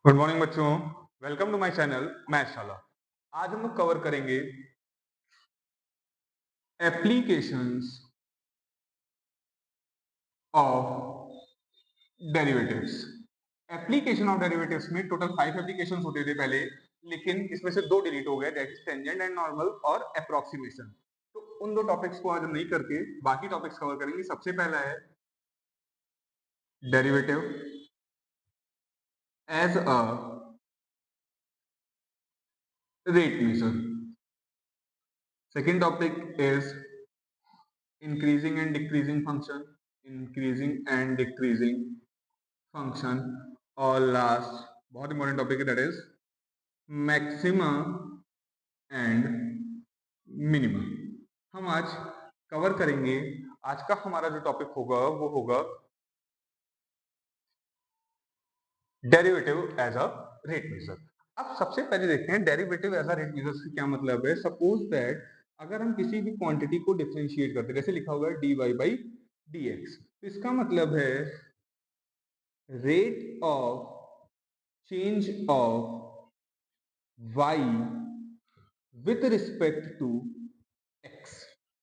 Good morning बच्चों, welcome to my channel मैथशाला। आज हम लोग कवर करेंगे applications of derivatives. Application of derivatives में टोटल 5 एप्लीकेशंस होते थे पहले, लेकिन इसमें से 2 डिलीट हो गए, that is tangent and normal और अप्रोक्सीमेशन। तो उन 2 टॉपिक्स को आज हम नहीं करके बाकी टॉपिक्स कवर करेंगे। सबसे पहला है derivative as a rate measure. Second topic is increasing and decreasing function, increasing and decreasing function, और लास्ट बहुत इंपॉर्टेंट टॉपिक है, that is maxima and minimum. हम आज कवर करेंगे। आज का हमारा जो टॉपिक होगा वो होगा derivative as a rate measure. अब सबसे पहले देखते हैं derivative as a rate measure से क्या मतलब है। सपोज दैट अगर हम किसी भी क्वांटिटी को डिफरेंशिएट करते हैं, जैसे लिखा हुआ है dy बाई डी एक्स, तो इसका मतलब है rate of change of y with respect to x।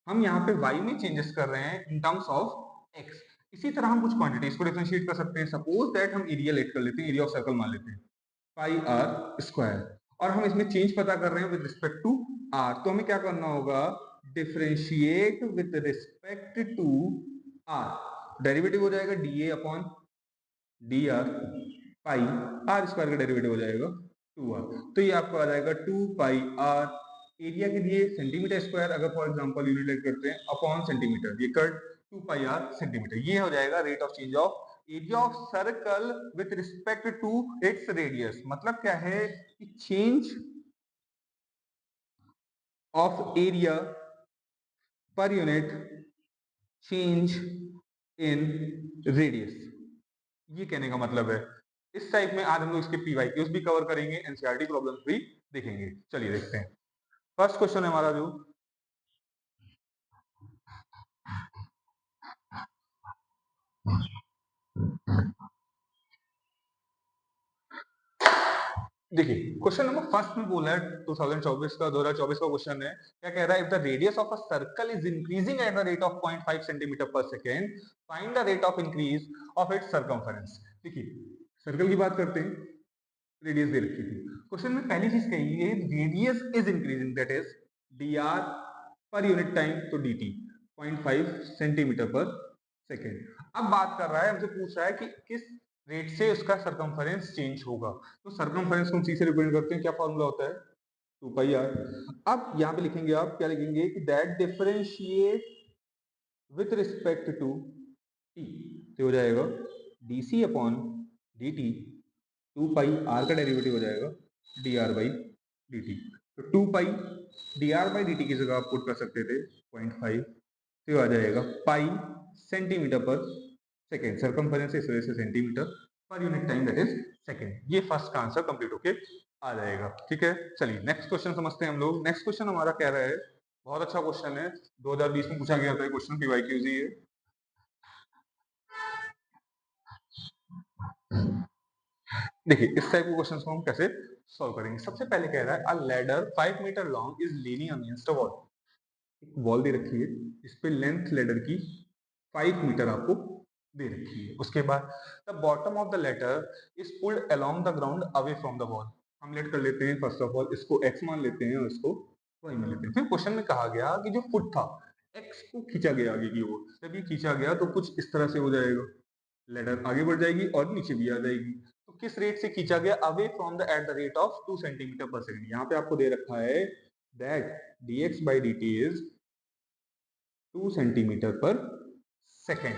हम यहाँ पे y में चेंजेस कर रहे हैं इन टर्म्स ऑफ x। इसी तरह हम कुछ क्वांटिटीज को डिफरेंशिएट कर सकते हैं। सपोज दैट हम एरिया लेट कर लेते हैं, एरिया ऑफ सर्कल मान लेते हैं पाई आर स्क्वायर, और हम इसमें चेंज पता कर रहे हैं विद रिस्पेक्ट टू आर। तो हमें क्या करना होगा, differentiate with respect to r. Derivative हो जाएगा D A upon d r pi are square का डेरिवेटिव हो जाएगा 2r। तो ये आपको आ जाएगा 2 पाई आर, एरिया के लिए सेंटीमीटर स्क्वायर अगर फॉर एग्जांपल यूनिट लेट करते हैं अपॉन सेंटीमीटर, ये कट 2 पाई आर सेंटीमीटर। ये हो जाएगा rate of change of area of circle with respect to its radius. मतलब क्या है कि change of area per unit change in radius, ये कहने का मतलब है। इस टाइप में आज हम लोग इसके पीवाईक्यूज भी कवर करेंगे, एनसीईआरटी प्रॉब्लम्स भी देखेंगे। चलिए देखते हैं। फर्स्ट क्वेश्चन है हमारा जो देखिए, क्वेश्चन नंबर फर्स्ट में बोला है 2024 का 2024 का क्वेश्चन है। क्या कह रहा है, if the radius of a circle is increasing at the rate of 0.5 centimetre per second, find the rate of increase of its circumference. देखिए, सर्कल की बात करते हैं, रेडियस दे रखी थी। क्वेश्चन में पहली चीज कही है radius is increasing, that is D R per unit time, तो D T 0.5 centimetre per second. अब बात कर रहा है, हमसे पूछ रहा है कि किस रेट से उसका सर्कमफेरेंस चेंज होगा। तो सर्कमफेरेंस को हम सी से रिप्रेजेंट करते हैं, क्या फॉर्मूला होता है 2 पाई आर। अब यहाँ पे लिखेंगे, आप क्या लिखेंगे कि that differentiate with respect to T, तो हो जाएगा D C upon D T 2 pi R का डेरिवेटिव हो जाएगा D R by D T. तो 2 pi D R by D T की जगह आप पुट कर सकते थे 0.5, तो आ जाएगा पाई सेंटीमीटर पर सेकेंड। सर्कमफेरेंस इस वजह से centimetre per unit time, that is second. ये फर्स्ट का आंसर कंप्लीट होके आ जाएगा। ठीक है, चलिए नेक्स्ट क्वेश्चन समझते हैं हम लोग। नेक्स्ट क्वेश्चन हमारा कह रहा है, बहुत अच्छा क्वेश्चन है, 2020 में पूछा गया था क्वेश्चन, पीवाईक्यूज ही है। देखिए, इस टाइप के क्वेश्चंस को हम कैसे सॉल्व करेंगे। सबसे पहले कह रहा है a ladder 5 metre long is leaning against a wall. एक वॉल दे रखी है, इस पे लेंथ लैडर की 5 मीटर आपको दे रखी है। उसके बाद the bottom of the letter is pulled along the ground away from the wall. हम लेट कर लेते हैं, फर्स्ट ऑफ ऑल इसको x मान लेते हैं और इसको y मान लेते हैं। फिर क्वेश्चन में कहा गया कि जो फुट था x को खींचा गया आगे की ओर, जब ये खींचा गया तो कुछ इस तरह से हो जाएगा, लेडर आगे बढ़ जाएगी और नीचे भी आ जाएगी। तो किस रेट से खींचा गया, away from the eight the rate of 2 centimetre पर सेकंड। यहाँ पे आपको दे रखा है that dx by dt is 2 centimetre per second.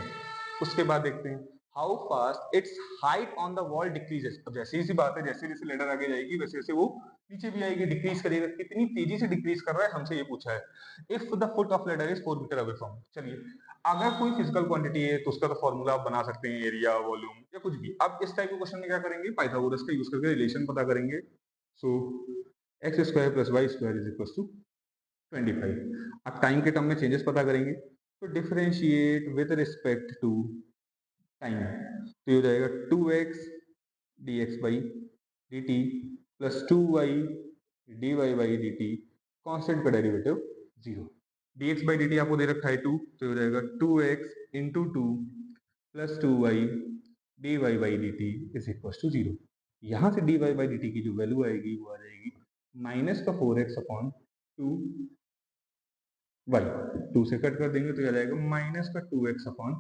उसके बाद देखते हैं how fast its height on the wall decreases. अब जैसी सी बात है, जैसे जैसे लेडर आगे जाएगी वैसे वैसे वो नीचे भी आएगी, डिक्रीज करेगा। कितनी तेजी से डिक्रीज कर रहा है, हमसे ये पूछा है। If the foot of ladder is 4 metre away from. चलिए, अगर कोई फिजिकल क्वांटिटी है तो उसका तो फॉर्मूला आप बना सकते हैं, एरिया, वॉल्यूम या कुछ भी। अब इस टाइप के क्वेश्चन में क्या करेंगे, पाइथागोरस का यूज करके रिलेशन पता करेंगे। So X square plus Y square is equal to 25। अब टाइम के टर्म में चेंजेस पता करेंगे, तो differentiate with respect to time, तो ये हो जाएगा 2x dx by D T plus 2y dy by D T, constant का derivative 0। dx by D T आपको दे रखा है 2, तो हो जाएगा 2x into 2 plus 2y dy by D T is equal to 0। यहाँ से dy बाई डी टी की जो वैल्यू आएगी वो आ जाएगी माइनस का 4x अपॉन 2 y, 2 से कट कर देंगे तो आ जाएगा माइनस का 2x अपॉन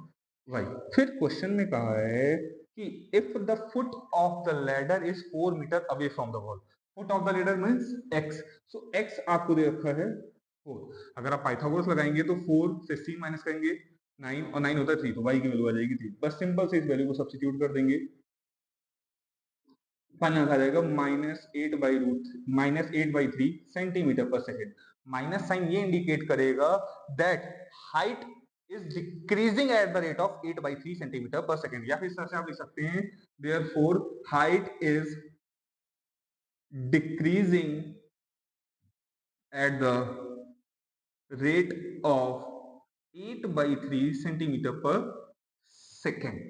y। फिर क्वेश्चन में कहा है कि if the foot of the ladder is 4 metre away from the wall, foot of the ladder means x, so x आपको दे रखा है 4। अगर आप पाइथागोरस लगाएंगे तो 4 से 3 माइनस करेंगे 9 और 9 होता है 3, तो y की वैल्यू आ जाएगी 3। बस सिंपल से इस वैल्यू को सब्स्टिट्यूट कर देंगे, फाइनल आ जाएगा -8/3 centimetre per second. Minus sign ये इंडिकेट करेगा that height is decreasing eight the rate of 8/3 centimetre per second, या फिर इस तरह से आप लिख सकते हैं therefore height is decreasing eight the rate of 8/3 centimetre per second.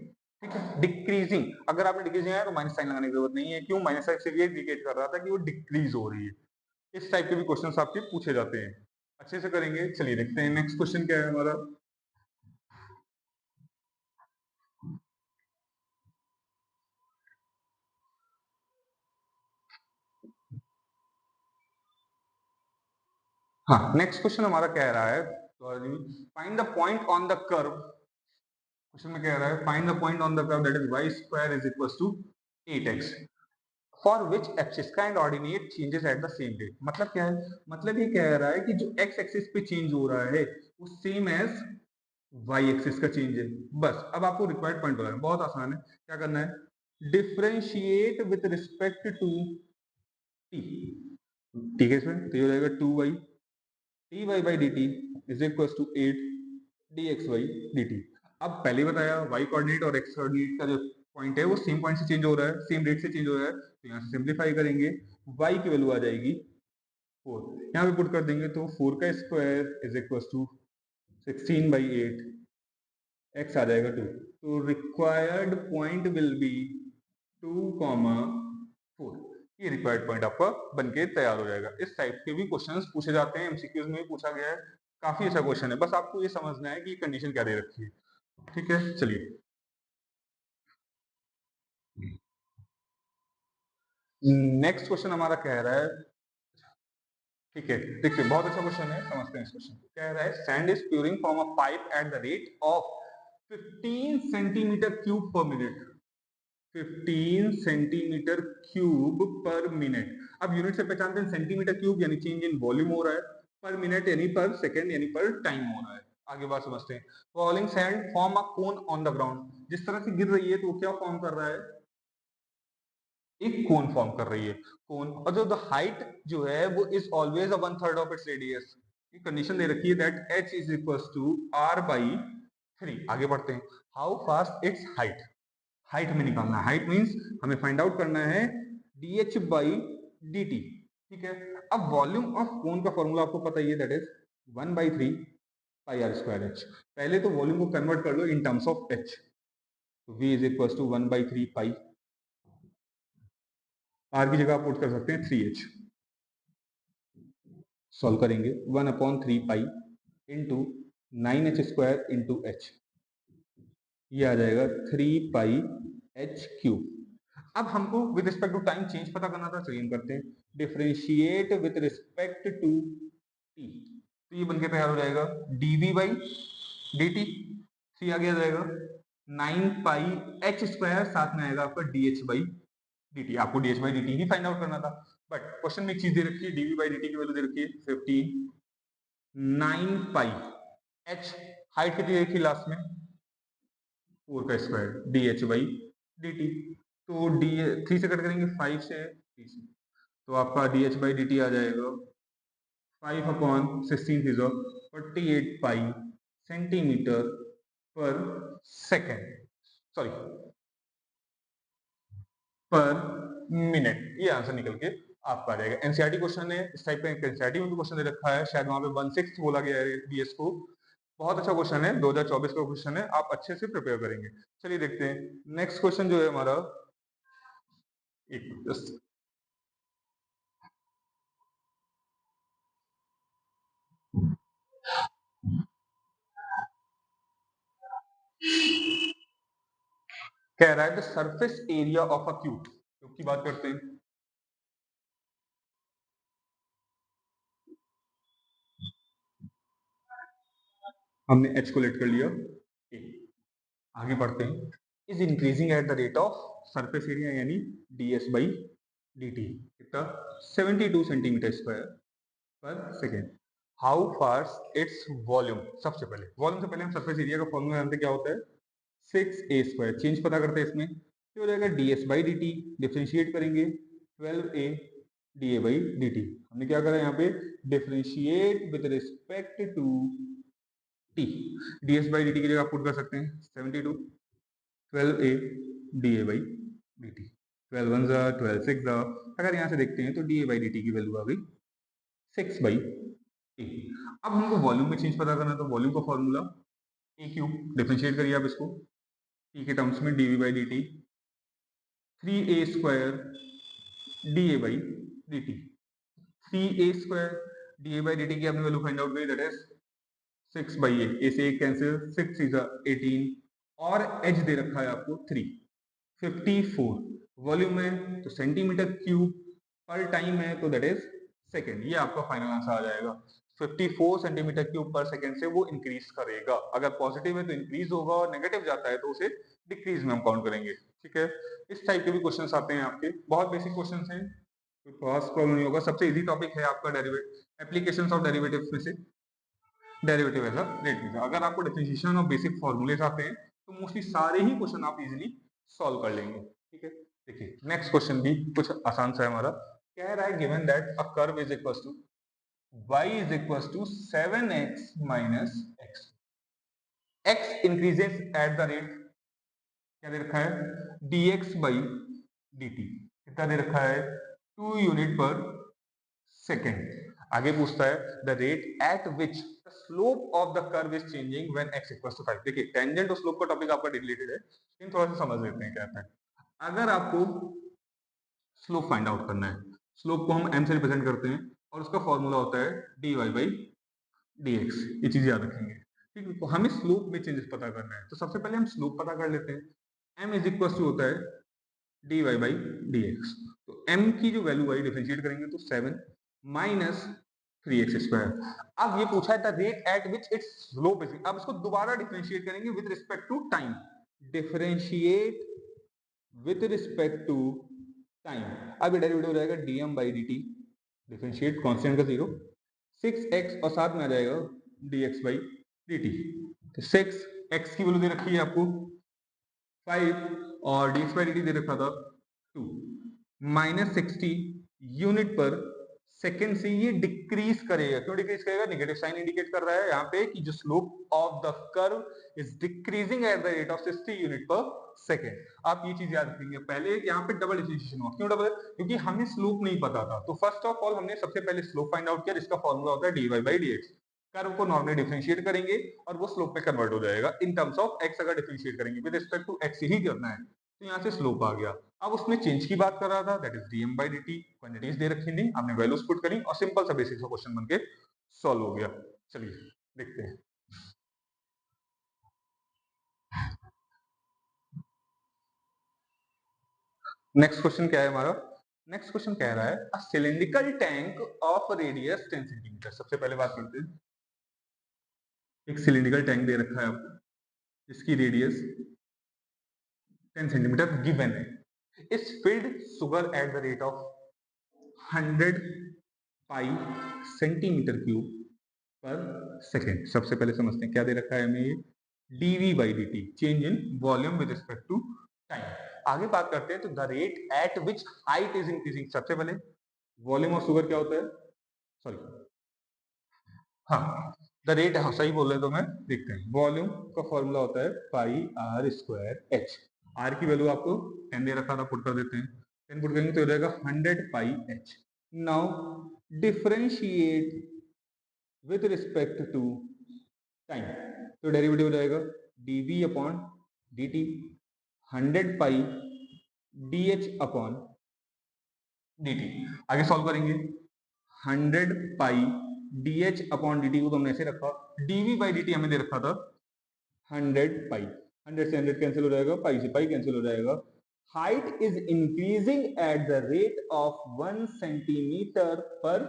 ठीक है, डिक्रीजिंग, अगर आपने डिक्रीजिंग आया तो माइनस साइन लगाने की जरूरत नहीं है। क्यों? माइनस साइन सिर्फ ये इंडिकेट कर रहा था कि वो डिक्रीज हो रही है। इस टाइप के भी क्वेश्चंस आपके पूछे जाते हैं, अच्छे से करेंगे। चलिए देखते हैं नेक्स्ट क्वेश्चन क्या है हमारा। हाँ, नेक्स्ट क्वेश्चन हमारा कह रहा है find the point on the curve. Question में कह रहा है find the point on the curve that is y square is equals to 8x for which axis का and ordinate changes at the same rate. मतलब क्या है? मतलब ये कह रहा है कि जो x एक्सिस पे चेंज हो रहा है वो सेम एज y एक्सिस का चेंज है। बस अब आपको रिक्वायर्ड पॉइंट बताना है, बहुत आसान है। क्या करना है? Differentiate with respect to t। ठीक है, इसमें तो ये हो जाएगा 2y dy by D T is equal to 8 dx by D T. अब पहले बताया y कोऑर्डिनेट और x कोऑर्डिनेट का जो पॉइंट है वो सेम पॉइंट से चेंज हो रहा है, सेम रेट से चेंज हो रहा है, तो यहाँ से सिंप्लीफाई करेंगे, y की वैल्यू आ जाएगी 4, यहाँ पे पुट कर देंगे तो 4 का square is equal to 16 by 8, x आ जाएगा 2। तो रिक्वायर्ड पॉइंट विल बी 2,4। ये रिक्वायर्ड पॉइंट आपका बनके तैयार हो जाएगा। इस टाइप के भी क्वेश्चंस पूछे जाते हैं, एमसीक्यूज में भी पूछा गया है। काफी अच्छा क्वेश्चन है, बस आपको ये समझना है कि कंडीशन क्या दे रखी है। ठीक है, चलिए नेक्स्ट क्वेश्चन हमारा कह रहा है, ठीक है देखिए बहुत अच्छा क्वेश्चन है, समझते हैं इस क्वेश्चन को। कह रहा है sand is pouring from a pipe at the rate of 15 centimetre cube per minute. 15 centimetre cube per minute. अब यूनिट से पहचानते हैं सेंटीमीटर क्यूब यानी चेंज इन वॉल्यूम हो रहा है, पर मिनट यानी पर सेकेंड यानी पर टाइम हो रहा है। आगे बात समझते हैं। Falling sand form a cone on the ground. जिस तरह से गिर रही है तो वो क्या फॉर्म कर रहा है? एक कोन फॉर्म कर रही है, कोन। और जो द हाइट जो है वो is always a 1/3 of its radius. ये कंडीशन दे रखी है that h is equals to r by 3। आगे बढ़ते हैं। How fast its height, height में निकालना है। हाइट मींस हमें फाइंड आउट करना है dh बाई dt। ठीक है, अब वॉल्यूम ऑफ कोन का फॉर्मूला आपको पता ही है, that is 1/3 pi are square h। पहले तो वॉल्यूम को कन्वर्ट कर लो इन टर्म्स ऑफ h, तो v is equals to 1/3 pi, R की जगह आप पुट कर सकते हैं 3h। सॉल्व करेंगे 1/3 pi into 9h square into h, ये आ जाएगा 3 पाई h क्यूब। अब हमको with respect to time change पता करना था, चलिए हम करते हैं। Differentiate with respect to t, तो ये बनके तैयार हो जाएगा dv बाई dt। सी आगे आ जाएगा 9 पाई h स्क्वायर, साथ में आएगा आपका dh बाई dt। आपको dh by dt he find out करना था, बट क्वेश्चन में एक चीज दे रखी है, dv बाई dt की वैल्यू दे रखी है 15, 9 पाई h, हाइट कितनी देखी लास्ट में 4 का स्क्वायर dh बाई dt। तो d 3 से कट करेंगे 5 से 3 से, तो आपका dh बाई dt आ जाएगा 5/16 is 48 pi centimetre per second, sorry पर मिनट। ये आंसर निकल के आपका आ जाएगा। एनसीईआरटी क्वेश्चन है, इस टाइप का एनसीईआरटी में भी क्वेश्चन दे रखा है, शायद वहां पे 1/6 बोला गया है बीएस को। बहुत अच्छा क्वेश्चन है, 2024 का क्वेश्चन है, आप अच्छे से प्रिपेयर करेंगे। चलिए देखते हैं नेक्स्ट क्वेश्चन जो है हमारा, एक कह रहा है the surface area of a cube की बात करते हैं। हमने एच को लेट कर लिया, आगे बढ़ते हैं। Is increasing at the rate of surface area यानी ds बाई dt कितना 72 centimetre square per second. How fast its volume. सबसे पहले वॉल्यूम से पहले हम सरफेस एरिया का फॉर्मूला जानते हैं, क्या होता है 6a स्क्वायर। चेंज पता करते हैं इसमें, तो हो जाएगा ds बाई dt, डिफ्रेंशिएट करेंगे 12a da बाई dt। हमने क्या करा यहाँ पे differentiate with respect to t, ds by dt की जगह पुट कर सकते हैं 72 12a da बाई dt, 12 1 जा 12 6 जा। अगर यहाँ से देखते हैं तो da बाई dt की वैल्यू आ गई 6 बाई a। अब हमको वॉल्यूम में चेंज पता करना है, तो वॉल्यूम का फॉर्मूला a क्यूब, डिफरेंशिएट करिए आप इसको t के टर्म्स में dv by dt 3a square da by dt। 3a square da by dt की आपने वैल्यू फाइंड आउट करी, दैट इज 6 बाई ए से 1 कैंसिल, 6 इज 18 और h दे रखा है आपको 3, 54 वॉल्यूम है तो सेंटीमीटर क्यूब, पर टाइम है तो दैट इज सेकेंड। ये आपका फाइनल आंसर आ जाएगा। 54 सेंटीमीटर क्यूब पर सेकेंड से वो इंक्रीज करेगा। अगर पॉजिटिव है तो इंक्रीज होगा और नेगेटिव जाता है तो उसे डिक्रीज में हम काउंट करेंगे। ठीक है, इस टाइप के भी क्वेश्चंस आते हैं आपके, बहुत बेसिक क्वेश्चंस हैं, कोई खास प्रॉब्लम नहीं होगा। सबसे इजी टॉपिक है आपका डेरिवेटिव, एप्लीकेशंस ऑफ डेरिवेटिव्स में से derivative as a rate measure. अगर आपको डिफरेंशिएशन और बेसिक फॉर्मूलेस आते हैं तो मोस्टली सारे ही क्वेश्चन आप इजीली सॉल्व कर लेंगे। ठीक है, देखिए नेक्स्ट क्वेश्चन भी कुछ आसान सा है हमारा। कह रहा है given that a curve is equal to y is equal to 7x minus x, x increases at the rate, क्या दे रखा है dx बाई dt, कितना दे रखा है 2 यूनिट पर सेकेंड। आगे पूछता है the rate at which the slope of the curve is changing when x equals to 5। देखिए टेंजेंट और स्लोप का टॉपिक आपका रिलेटेड है, लेकिन थोड़ा सा समझ लेते हैं क्या है। अगर आपको स्लोप फाइंड आउट करना है, स्लोप को हम m से रिप्रेजेंट करते हैं और उसका फॉर्मूला होता है dy बाई dx, ये चीज याद रखेंगे। ठीक है, तो हमें स्लोप में चेंजेस पता करना है, तो सबसे पहले हम स्लोप पता कर लेते हैं। m इज इक्वल टू होता है dy बाई dx, तो m की जो वैल्यू आई डिफरेंशिएट करेंगे तो 7 माइनस 3x स्क्वायर। अब ये पूछा है the rate at which its slope is, अब इसको दोबारा डिफरेंशिएट करेंगे with respect to time, differentiate with respect to time. अब ये डेरिवेटिव हो जाएगा dm by dt, differentiate constant का 0, 6x और साथ में आ जाएगा dx बाई dt। तो 6x की वैल्यू दे रखी है आपको 5 और dx बाई dt दे रखा था 2, माइनस 60 यूनिट पर सेकेंड से ये डिक्रीज करेगा। क्यों डिक्रीज करेगा, नेगेटिव साइन इंडिकेट कर रहा है यहाँ पे कि जो slope of the curve is decreasing eight the rate of 60 unit पर सेकेंड। आप ये चीज याद रखेंगे, पहले यहाँ पे डबल डिफरेंशिएशन हुआ। क्यों डबल, क्योंकि हमें स्लोप नहीं पता था, तो फर्स्ट ऑफ ऑल हमने सबसे पहले स्लोप फाइंड आउट किया जिसका फॉर्मूला होता है dy बाई dx। कर्व को नॉर्मली डिफरेंशिएट करेंगे और वो स्लोप में कन्वर्ट हो जाएगा इन टर्म्स ऑफ x। अगर डिफरेंशिएट करेंगे विद रिस्पेक्ट टू x ही करना है, तो यहाँ से स्लोप आ गया। अब उसमें चेंज की बात कर रहा था, that is dm by dt, quantities दे रखी थी, आपने वैल्यूज पुट करी और सिंपल सा बेसिक सा क्वेश्चन बनके सॉल्व हो गया। चलिए देखते हैं नेक्स्ट क्वेश्चन क्या है हमारा। नेक्स्ट क्वेश्चन कह रहा है a cylindrical tank of radius 10 centimetre. सबसे पहले बात करते हैं, एक सिलिंड्रिकल टैंक दे रखा है आपको जिसकी रेडियस 10 सेंटीमीटर गिवन है, is filled sugar eight the rate of 100 pi centimetre cube पर सेकेंड। सबसे पहले समझते हैं क्या दे रखा है हमें, ये dv by dt, change in volume with respect to time. आगे बात करते हैं तो the rate at which height is increasing. सबसे पहले वॉल्यूम ऑफ शुगर क्या होता है, सॉरी हाँ द रेट, हाँ सही बोल रहे तो मैं देखते हैं, वॉल्यूम का फॉर्मूला होता है पाई आर स्क्वायर एच। आर की वैल्यू आपको 10 दे रखा था, पुट कर देते हैं, 10 पुट करेंगे तो हो जाएगा 100 pi H. Now differentiate with respect to time, तो डेरिवेटिव हो जाएगा dv upon dt 100 pi dh upon dt। आगे सॉल्व करेंगे 100 पाई dh अपॉन dt को तो हमने ऐसे रखा, dv बाई dt हमें दे रखा था 100 पाई, 100 से 100 कैंसिल हो जाएगा, पाई से पाई कैंसिल हो जाएगा। Height is increasing at the rate of 1 centimetre per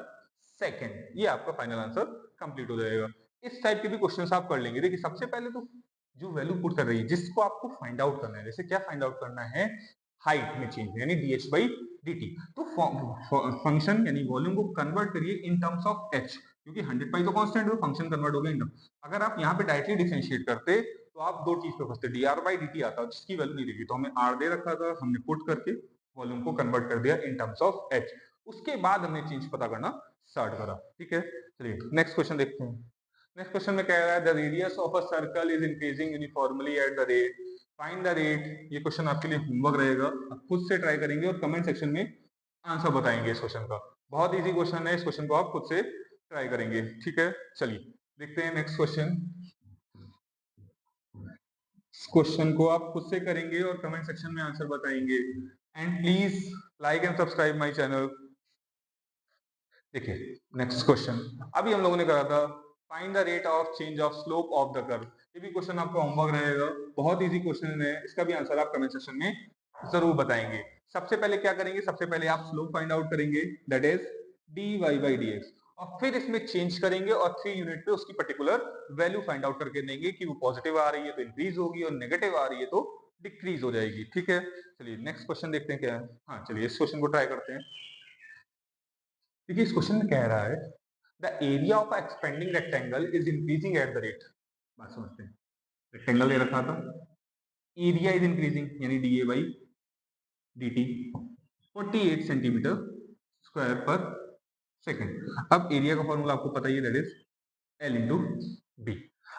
second. ये आपका फाइनल आंसर कंप्लीट हो जाएगा। इस टाइप के भी क्वेश्चंस आप कर लेंगे। देखिए सबसे पहले तो जो वैल्यू पुट कर रही है जिसको आपको फाइंड आउट करना है, जैसे क्या फाइंड आउट करना है, हाइट में चेंज यानी dh बाई dt, तो फंक्शन यानी वॉल्यूम को कन्वर्ट करिए इन टर्म्स ऑफ h, क्योंकि 100 पाई तो कांस्टेंट है, फंक्शन कन्वर्ट हो गया इन टर्म। अगर आप यहाँ पे डायरेक्टली डिफरेंशिएट करते तो आप दो चीज पे फंसते, dr बाई dt आता जिसकी वैल्यू नहीं देखी, तो हमें r दे रखा था, हमने पुट करके वॉल्यूम को कन्वर्ट कर दिया इन टर्म्स ऑफ h, उसके बाद हमने चेंज पता करना स्टार्ट करा। ठीक है, चलिए नेक्स्ट क्वेश्चन देखते हैं। नेक्स्ट क्वेश्चन में कह रहा है the radius of a circle is increasing uniformly eight the rate, find the rate. ये क्वेश्चन आपके लिए होमवर्क रहेगा, आप खुद से ट्राई करेंगे और कमेंट सेक्शन में आंसर बताएंगे इस क्वेश्चन का। बहुत इजी क्वेश्चन है, इस क्वेश्चन को आप खुद से ट्राई करेंगे। ठीक है, चलिए देखते हैं नेक्स्ट क्वेश्चन। क्वेश्चन को आप खुद से करेंगे और कमेंट सेक्शन में आंसर बताएंगे। And please like and subscribe my channel. देखिए नेक्स्ट क्वेश्चन अभी हम लोगों ने करा था, find the rate of change of slope of the curve. ये भी क्वेश्चन आपका होमवर्क रहेगा, बहुत इजी क्वेश्चन है, इसका भी आंसर आप कमेंट सेक्शन में जरूर बताएंगे। सबसे पहले क्या करेंगे, सबसे पहले आप स्लोप फाइंड आउट करेंगे, that is dy by dx, और फिर इसमें चेंज करेंगे और 3 यूनिट पे उसकी पर्टिकुलर वैल्यू फाइंड आउट करके देंगे कि वो पॉजिटिव आ रही है तो इंक्रीज होगी और नेगेटिव आ रही है तो डिक्रीज हो जाएगी। ठीक है, चलिए नेक्स्ट क्वेश्चन देखते हैं क्या है। हाँ चलिए इस क्वेश्चन को ट्राई करते हैं। देखिए इस क्वेश्चन में कह रहा है the area of expanding rectangle is increasing at the rate. बात समझते हैं, रेक्टेंगल दे रखा था, एरिया इज इंक्रीजिंग यानी D A by D T 48 centimetre square per second. अब एरिया का फॉर्मूला आपको पता ही है, that is L into B.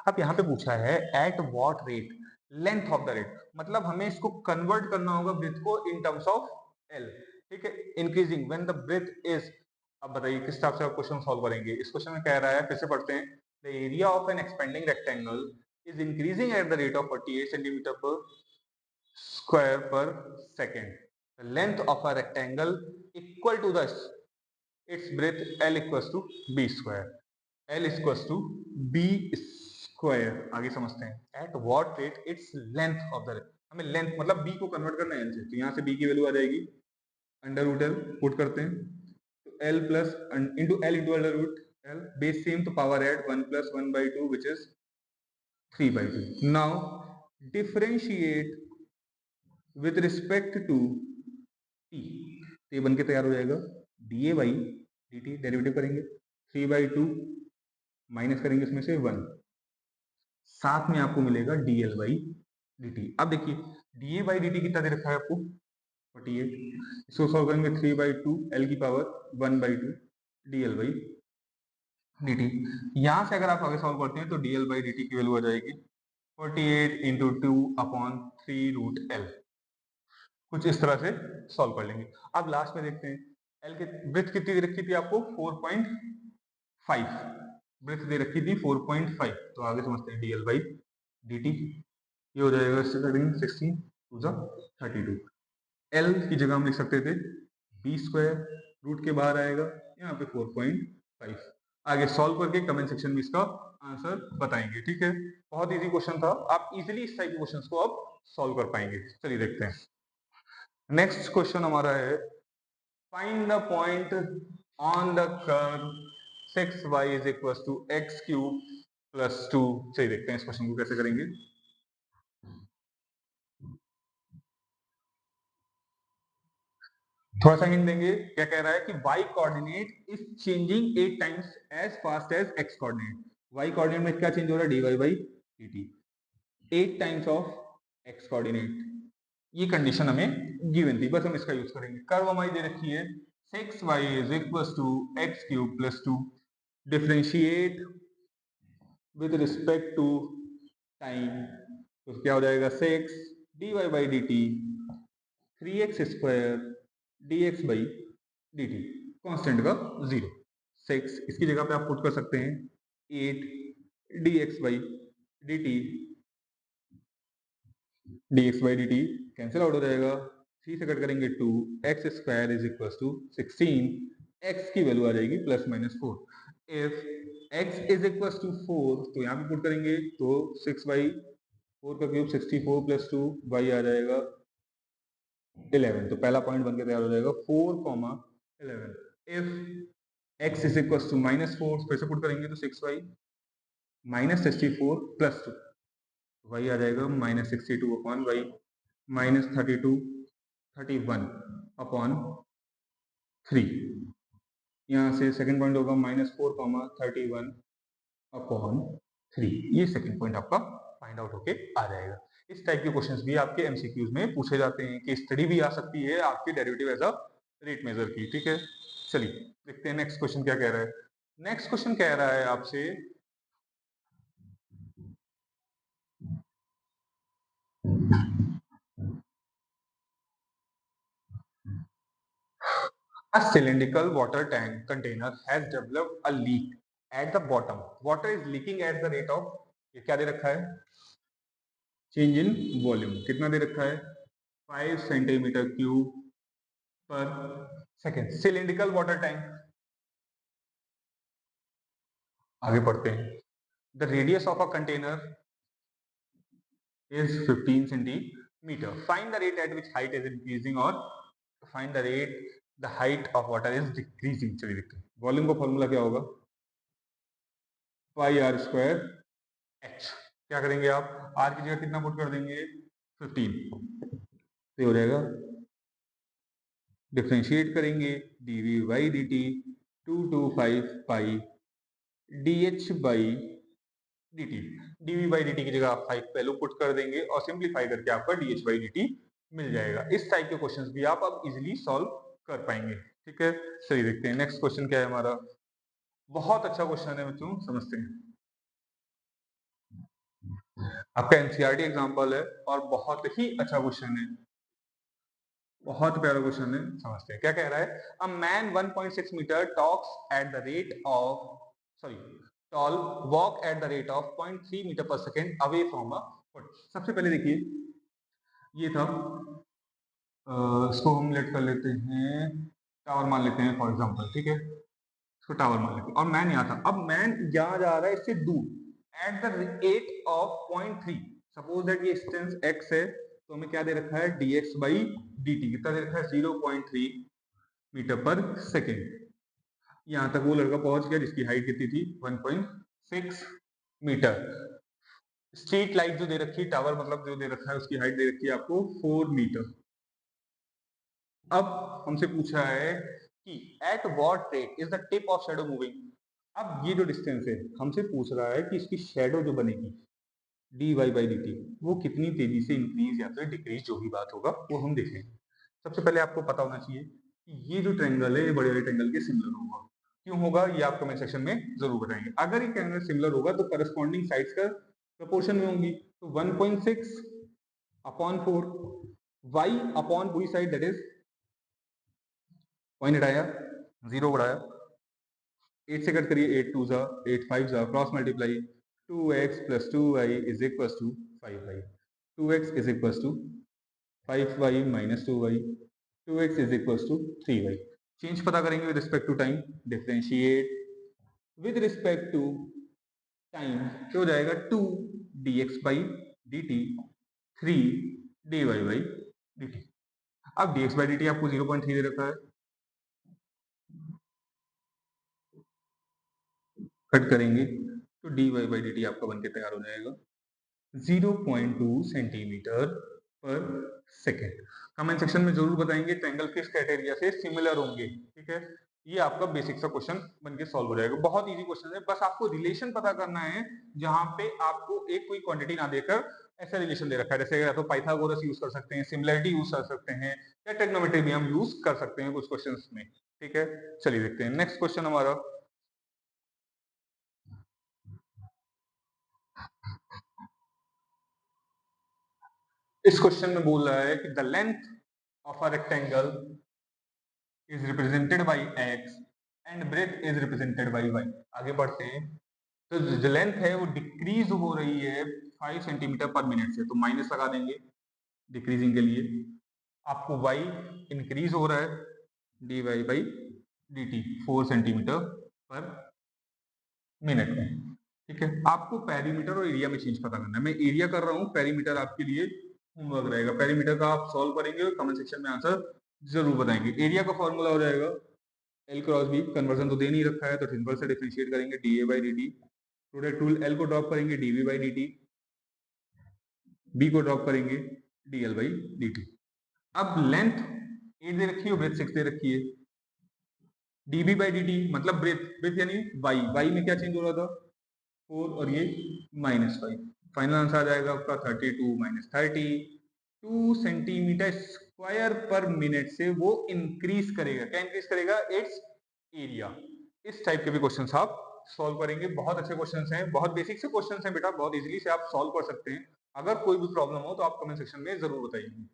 अब यहाँ पे पूछा है at what rate length of the rate, मतलब हमें इसको कन्वर्ट करना होगा ब्रेथ को इन टर्म्स ऑफ एल। ठीक है, increasing when the breadth is. अब बताइए किस टाइप से आप क्वेश्चन सॉल्व करेंगे। इस क्वेश्चन में कह रहा है, फिर से पढ़ते हैं, the area of an expanding rectangle is increasing at the rate of 48 centimetre per square per second, the length of a rectangle equal to the its breadth L equals to b square, L equals to b square। आगे समझते हैं at what rate its length of the, हमें length मतलब b को convert करना है L से, तो यहाँ से b की वैल्यू आ जाएगी अंडर रूट एल, पुट करते हैं तो L plus into L into under root L, base same तो power add 1 plus 1 by 2 which is 3 by 2। Now differentiate with respect to T, तो ये बन के तैयार हो जाएगा D A by D T, derivative करेंगे 3/2 माइनस करेंगे इसमें से 1, साथ में आपको मिलेगा D L by D T. अब देखिए D A by D T कितना दे रखा है आपको 48, इसको सॉल्व करेंगे 3/2 एल की power 1/2 D L by D T. यहां से अगर आप आगे सॉल्व करते हैं तो D L by D T की वैल्यू आ जाएगी 48 इंटू 2 अपॉन 3 रूट एल। कुछ इस तरह से सॉल्व कर लेंगे। अब लास्ट में देखते हैं एल की ब्रेथ कितनी दे रखी थी आपको 4.5, ब्रेथ दे रखी थी 4.5, तो आगे समझते हैं डीएल बाई डी टी, ये हो जाएगा 16 टू द 32। एल की जगह हम लिख सकते थे बी स्क्वायर, रूट के बाहर आएगा यहाँ पे 4.5। आगे सॉल्व करके कमेंट सेक्शन में इसका आंसर बताएंगे। ठीक है, बहुत इजी क्वेश्चन था, आप इजीली इस टाइप के क्वेश्चंस को आप सॉल्व कर पाएंगे। चलिए देखते हैं नेक्स्ट क्वेश्चन हमारा है, find the point on the curve 6y is equal to X cube plus 2। चलिए देखते हैं इस क्वेश्चन को कैसे करेंगे। थोड़ा सा हिंट देंगे, क्या कह रहा है कि y coordinate is changing 8 times as fast as x coordinate. y coordinate में क्या चेंज हो रहा है, dy by dt 8 times of x coordinate. ये कंडीशन हमें गिवन थी, बस हम इसका यूज करेंगे। कर्व हमारी दे रखी है 6y is equal to X cube plus 2, differentiate with respect to time, तो क्या हो जाएगा 6 dy by D T 3x square dx by D T, constant का 0। 6 इसकी जगह पे आप पुट कर सकते हैं 8 dx by D T, dx by D T cancel out हो जाएगा, 3 से कट करेंगे 2, X square is equal to 16, X की वैल्यू आ जाएगी plus minus 4। If x is equal to 4, तो यहाँ पे पुट करेंगे तो 6/4 का क्यूब 64 प्लस 2 y आ जाएगा 11। तो पहला पॉइंट बनके तैयार हो जाएगा 4, 11। If x is equal to -4, फिर से पुट करेंगे तो 6y -64 प्लस 2 y आ जाएगा -62 अपॉन y -32 31 अपॉन 3। यहाँ से सेकंड पॉइंट होगा -4, 31 अपॉन 3। ये सेकंड पॉइंट आपका फाइंड आउट होके आ जाएगा। इस टाइप के क्वेश्चंस भी आपके एमसीक्यूज में पूछे जाते हैं कि स्टडी भी आ सकती है आपकी derivative as a rate measure की। ठीक है, चलिए देखते हैं नेक्स्ट क्वेश्चन क्या कह रहा है। नेक्स्ट क्वेश्चन कह रहा है आपसे a cylindrical water tank container has developed a leak at the bottom. Water is leaking at the rate of, ये क्या दे रखा है, चेंज इन वॉल्यूम कितना दे रखा है 5 सेंटीमीटर क्यूब पर सेकेंड। सिलिंड्रिकल वाटर टैंक, आगे पढ़ते हैं। The radius of a container is 15 centimeter. Find the rate at which height is increasing or find the rate the height of water is decreasing. चलिए देखते हैं। Volume का formula क्या होगा, पाई are square H. क्या करेंगे आप, आर की जगह कितना पुट कर देंगे 15, तो हो जाएगा, डिफ्रेंशिएट करेंगे dv by dt 225 pi dh by dt। dv by dt की जगह आप 5 वैल्यू पुट कर देंगे और सिंप्लीफाई करके आपका dh बाई dt मिल जाएगा। इस टाइप के क्वेश्चंस भी आप अब इजीली सॉल्व कर पाएंगे। ठीक है, चलिए देखते हैं नेक्स्ट क्वेश्चन क्या है हमारा। बहुत अच्छा क्वेश्चन है बच्चों, समझते हैं। आपका एनसीईआरटी एग्जांपल है और बहुत ही अच्छा क्वेश्चन है, बहुत प्यारा क्वेश्चन है, समझते हैं क्या कह रहा है। A man 1.6 metre talks at the rate of tall walk at the rate of 0.3 metre per second away from a foot. सबसे पहले देखिए, ये था, इसको हम लेट कर लेते हैं टावर मान लेते हैं फॉर एग्जांपल। ठीक है, इसको टावर मान लेते हैं और मैन यहाँ था। अब मैन यहाँ जा रहा है इससे दूर eight the rate of 0.3। Suppose that ये डिस्टेंस x है, तो हमें क्या दे रखा है dx बाई dt, कितना दे रखा है 0.3 मीटर पर सेकेंड। यहाँ तक वो लड़का पहुंच गया जिसकी हाइट कितनी थी 1.6 मीटर। स्ट्रीट लाइट जो दे रखी है, टावर मतलब जो दे रखा है, उसकी हाइट दे रखी है आपको 4 मीटर। अब हमसे पूछा है कि at what rate is the tip of shadow moving. अब ये जो डिस्टेंस है हमसे पूछ रहा है कि इसकी शैडो जो बनेगी dy बाई dt वो कितनी तेजी से इंक्रीज या फिर डिक्रीज, जो भी बात होगा वो हम देखेंगे। सबसे पहले आपको पता होना चाहिए कि ये जो ट्रायंगल है ये बड़े बड़े ट्रायंगल के सिमिलर होगा। क्यों होगा ये आप कमेंट सेक्शन में जरूर बताएंगे। अगर ये ट्रायंगल सिमिलर होगा तो करस्पॉन्डिंग साइड्स का प्रोपोर्शन में होंगी, तो 1.6 अपॉन 4 y अपॉन पूरी साइड दैट इज पॉइंट हटाया 0 बढ़ाया 8 से कट करिए 8 2 जा 8 5 जा cross multiply 2x plus 2y is equal to 5y। 2x is equal to 5y minus 2y, 2x is equal to 3y। Change पता करेंगे with respect to time, differentiate with respect to time, क्या हो जाएगा 2 dx by dt 3 dy by dt। अब dx by dt आपको 0.3 दे रखा है, cut करेंगे तो dy बाई dt आपका बनके तैयार हो जाएगा 0.2 centimetre per second. Comment section में जरूर बताएंगे ट्रायंगल किस क्राइटेरिया से सिमिलर होंगे। ठीक है, ये आपका बेसिक सा क्वेश्चन बनके सॉल्व हो जाएगा। बहुत इजी क्वेश्चन है, बस आपको रिलेशन पता करना है जहां पे आपको एक कोई क्वांटिटी ना देकर ऐसा रिलेशन दे रखा है। जैसे या तो पाइथागोरस यूज कर सकते हैं, सिमिलरिटी यूज कर सकते हैं, या ट्रिग्नोमेट्री भी हम यूज कर सकते हैं कुछ क्वेश्चंस में। ठीक है, चलिए देखते हैं नेक्स्ट क्वेश्चन हमारा। इस क्वेश्चन में बोल रहा है कि the length of a rectangle is represented by x and breadth is represented by y। आगे बढ़ते हैं, तो जो लेंथ है वो डिक्रीज हो रही है 5 सेंटीमीटर पर मिनट से, तो माइनस लगा देंगे डिक्रीजिंग के लिए। आपको y इंक्रीज हो रहा है dy बाई dt 4 सेंटीमीटर पर मिनट में। ठीक है, आपको पेरीमीटर और एरिया में चेंज पता करना है। मैं एरिया कर रहा हूँ, पेरीमीटर आपके लिए होमवर्क रहेगा। पेरीमीटर का आप सॉल्व करेंगे और कमेंट सेक्शन में आंसर जरूर बताएंगे। एरिया का फॉर्मूला हो जाएगा एल क्रॉस बी, कन्वर्जन तो दे नहीं रखा है तो सिंपल से डिफरेंशिएट करेंगे D A by D T. Product tool L को ड्रॉप करेंगे DV by D T, B को ड्रॉप करेंगे D L by D T. अब लेंथ 8 दे रखी है, ब्रेथ 6 दे रखी है। डीबी बाई डी टी मतलब ब्रेथ, ब्रेथ यानी वाई, वाई में क्या चेंज हो रहा था 4 और ये -5। फाइनल आंसर आ जाएगा आपका 32 - 30, 2 सेंटीमीटर स्क्वायर पर मिनट से वो इंक्रीज करेगा। क्या इंक्रीज करेगा? It's area. इस टाइप के भी क्वेश्चंस आप सॉल्व करेंगे। बहुत अच्छे क्वेश्चंस हैं, बहुत बेसिक से क्वेश्चंस हैं बेटा, बहुत इजीली से आप सॉल्व कर सकते हैं। अगर कोई भी प्रॉब्लम हो तो आप कमेंट सेक्शन में जरूर बताइए।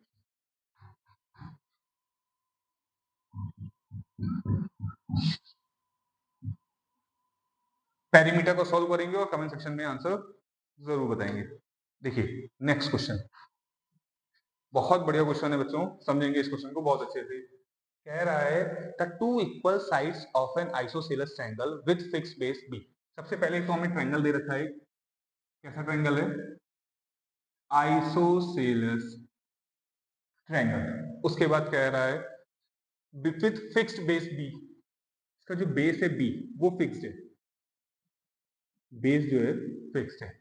पेरीमीटर को सॉल्व करेंगे और कमेंट सेक्शन में आंसर जरूर बताएंगे। देखिए नेक्स्ट क्वेश्चन, बहुत बढ़िया क्वेश्चन है बच्चों, समझेंगे इस क्वेश्चन को बहुत अच्छे से। कह रहा है the two equal sides of an isosceles triangle with fixed base B. सबसे पहले तो हमें ट्रायंगल दे रखा है, कैसा ट्रायंगल है? Isosceles triangle. उसके बाद कह रहा है विथ फिक्स्ड बेस बी, इसका जो बेस है बी वो फिक्स्ड है, बेस जो है फिक्स्ड है।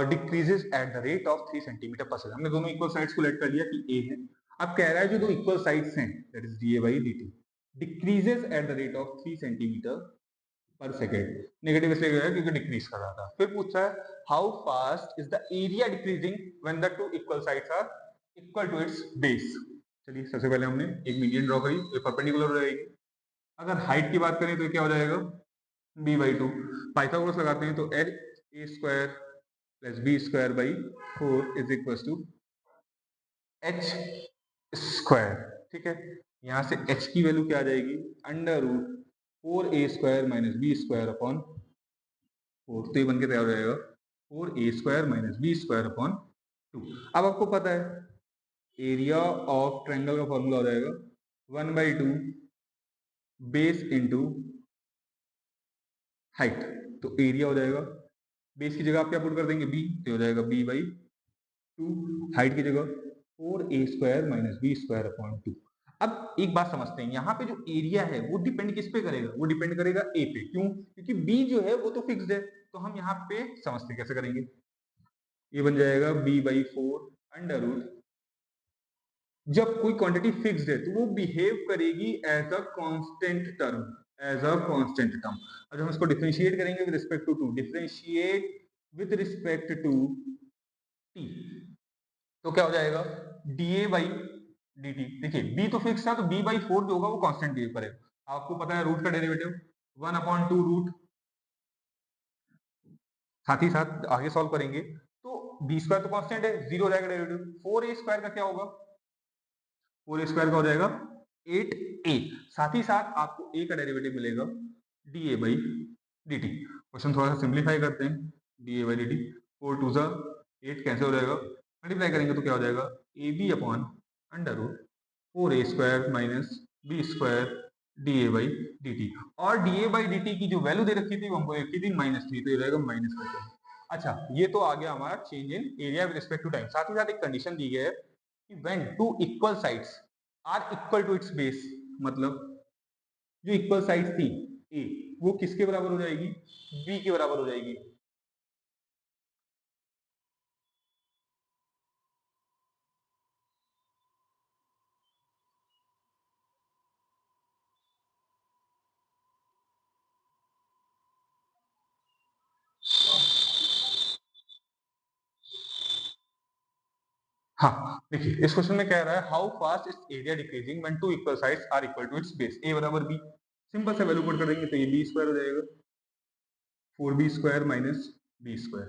Decreases eight the rate of 3 centimetre पर सेकंड। हमने दोनों इक्वल साइड्स को लेट कर लिया कि ए है। अब कह रहा है जो दो इक्वल साइड्स हैं that is D A by D T decreases eight the rate of 3 centimetre per second. Negative इसलिए गया क्योंकि डिक्रीज कर रहा था। फिर पूछा है how fast is the area decreasing when the two equal sides are equal to its base. चलिए सबसे पहले हमने एक मीडियन ड्रॉ करी, ये परपेंडिकुलर हो जाएगी। अगर हाइट की बात करें तो क्या हो जाएगा b बाई 2। पाइथागोरस लगाते हैं तो L A square plus B square by 4 is equal to H square. ठीक है, यहां से h की वैल्यू क्या आ जाएगी? Under root 4a² minus B square upon 4। तो ये बन के तैयार हो जाएगा 4a² - b² अपॉन 2। अब आपको पता है एरिया ऑफ ट्रायंगल का फॉर्मूला हो जाएगा 1/2 बेस इंटू हाइट। तो एरिया हो जाएगा, बेस की जगह आप क्या पुट कर देंगे b, तो हो जाएगा b बाई 2, हाइट की जगह 4a² - b² अपॉन 2। अब एक बात समझते हैं, यहाँ पे जो एरिया है वो डिपेंड किस पे करेगा? वो डिपेंड करेगा ए पे। क्यों? क्योंकि बी जो है वो तो फिक्स्ड है। तो हम यहाँ पे समझते हैं कैसे करेंगे। ये बन जाएगा b बाई 4 अंडर रूट, जब कोई क्वांटिटी फिक्स्ड है तो वो बिहेव करेगी as a constant term, as a constant term. अब हम इसको डिफरेंशिएट करेंगे with respect to to, differentiate with respect to T, तो क्या हो जाएगा D A by D T. देखिए b तो फिक्स था तो b बाई 4 जो होगा वो कांस्टेंट बिहेव करेगा। आपको पता है रूट का डेरिवेटिव 1/2 रूट, साथ ही साथ आगे सॉल्व करेंगे तो b² तो कांस्टेंट है, 0 हो जाएगा डेरिवेटिव। 4a² का क्या होगा? 4a² का हो जाएगा 8a। साथ ही साथ आपको a का डेरिवेटिव मिलेगा D A by D T. Question थोड़ा सा सिंप्लीफाई करते हैं, D A by D T 4 2 8 कैसे हो जाएगा, मल्टीप्लाई करेंगे तो क्या हो जाएगा A B upon under root 4a² minus b² D A by D T. और D A by D T की जो वैल्यू दे रखी थी वो हमको रखी थी -3, तो ये रहेगा -3। अच्छा ये तो आ गया हमारा change in area with respect to time. साथ ही साथ एक कंडीशन दी गई है कि when two equal sides are equal to its base, मतलब जो इक्वल साइड्स थी ए वो किसके बराबर हो जाएगी? बी के बराबर हो जाएगी। हाँ देखिए इस क्वेश्चन में कह रहा है how fast is area decreasing when two equal sides are equal to its base, A बराबर बी। सिंपल सा वैल्यू पुट कर देंगे तो ये b² हो जाएगा 4b² माइनस b²,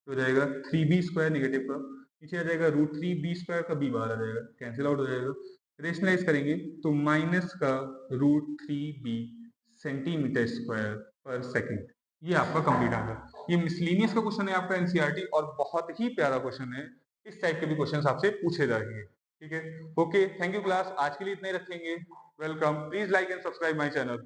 तो हो जाएगा 3b² नेगेटिव का नीचे आ जाएगा √3b² का b बाहर आ जाएगा, कैंसिल आउट हो जाएगा। रेशनलाइज करेंगे तो माइनस का √3b centimetre square per second. ये आपका कंप्लीट आ गया। ये मिसलिनियस का क्वेश्चन है आपका एनसीईआरटी और बहुत ही प्यारा क्वेश्चन है। इस टाइप के भी क्वेश्चन आपसे पूछे जाएंगे। ठीक है, ओके थैंक यू क्लास, आज के लिए इतना ही रखेंगे। Welcome, please like and subscribe my channel.